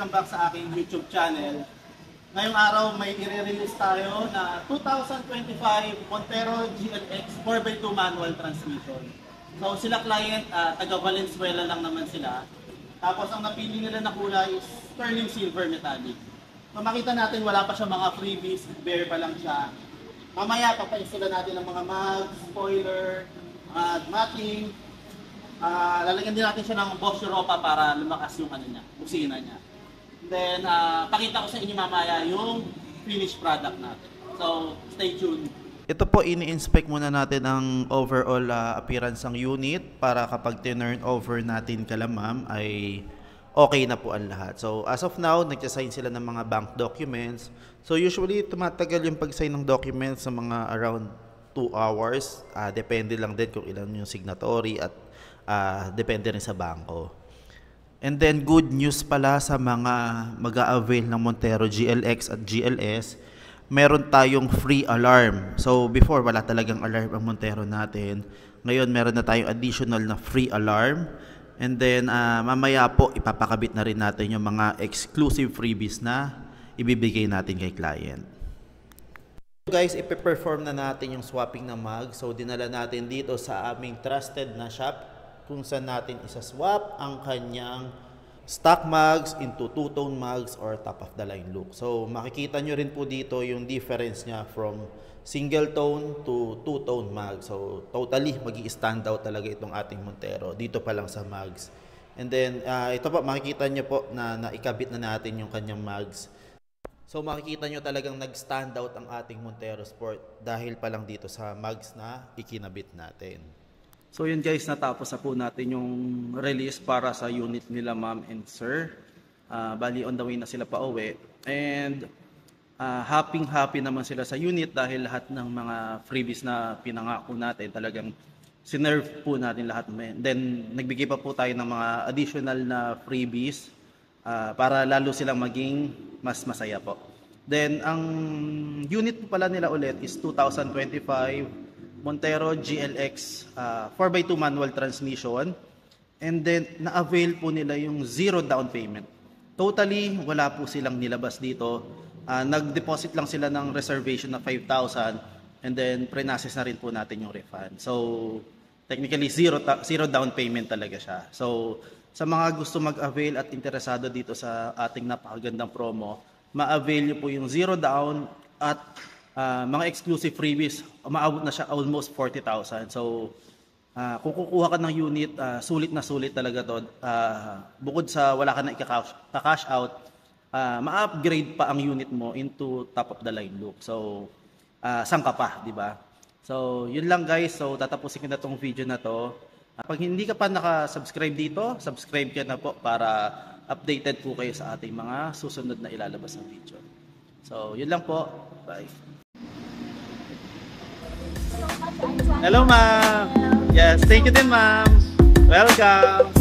welcome back sa aking YouTube channel. Ngayong araw may i-release tayo na 2025 Montero GLX 4x2 manual transmission. So sila client, taga Valenzuela lang naman sila. Tapos ang napili nila na kulay is sterling silver metallic. So makita natin wala pa siya mga freebies, bare pa lang siya. Mamaya papainstalla natin ang mga mags, spoiler, matting. Lalagyan din natin siya ng Bosch Europa para lumakas yung ano niya, busina niya. Then pakita ko sa inyo mamaya yung finished product natin. So stay tuned. Ito po, ini-inspect muna natin ang overall appearance ng unit para kapag turn over natin kala ma'am ay okay na po ang lahat. So as of now, nagsasign sila ng mga bank documents. So usually tumatagal yung pag-sign ng documents sa mga around 2 hours. Depende lang din kung ilan yung signatory at depende rin sa bangko. And then good news pala sa mga mag-a-avail ng Montero GLX at GLS, meron tayong free alarm. So before wala talagang alarm ang Montero natin. Ngayon meron na tayong additional na free alarm. And then mamaya po ipapakabit na rin natin yung mga exclusive freebies na ibibigay natin kay client. Guys, ipe-perform na natin yung swapping ng mag. So dinala natin dito sa aming trusted na shop kung saan natin isa-swap ang kanyang stock mags into two-tone mags or top-of-the-line look. So makikita nyo rin po dito yung difference niya from single tone to two-tone mag. So totally magi-stand out talaga itong ating Montero dito pa lang sa mags. And then ito po makikita nyo po na naikabit na natin yung kanyang mags. So makikita nyo talagang nag-stand out ang ating Montero Sport dahil pa lang dito sa mags na ikinabit natin. So yun guys, natapos na po natin yung release para sa unit nila ma'am and sir. Bali on the way na sila pa uwi. And happy naman sila sa unit dahil lahat ng mga freebies na pinangako natin talagang sinerve po natin lahat. Then nagbigay pa po tayo ng mga additional na freebies para lalo silang maging mas masaya po. Then ang unit po pala nila ulit is 2025 Montero GLX 4x2 manual transmission, and then na-avail po nila yung zero down payment. Totally wala po silang nilabas dito. Nag-deposit lang sila ng reservation na 5,000 and then pre-process na rin po natin yung refund. So technically zero down payment talaga siya. So sa mga gusto mag-avail at interesado dito sa ating napakagandang promo, ma-avail nyo po yung zero down at mga exclusive freebies, umaabot na siya almost 40,000. So, kung kukuha ka ng unit, sulit na sulit talaga to. Bukod sa wala ka na ika-cash out, ma-upgrade pa ang unit mo into top-of-the-line look. So, saan ka pa, di ba? So, yun lang guys. So, tatapusin ko na tong video na to. Pag hindi ka pa naka-subscribe dito, subscribe ka na po para updated po kayo sa ating mga susunod na ilalabas na video. So, yun lang po. Bye. Hello ma'am. Yes, thank you din ma'am. Welcome.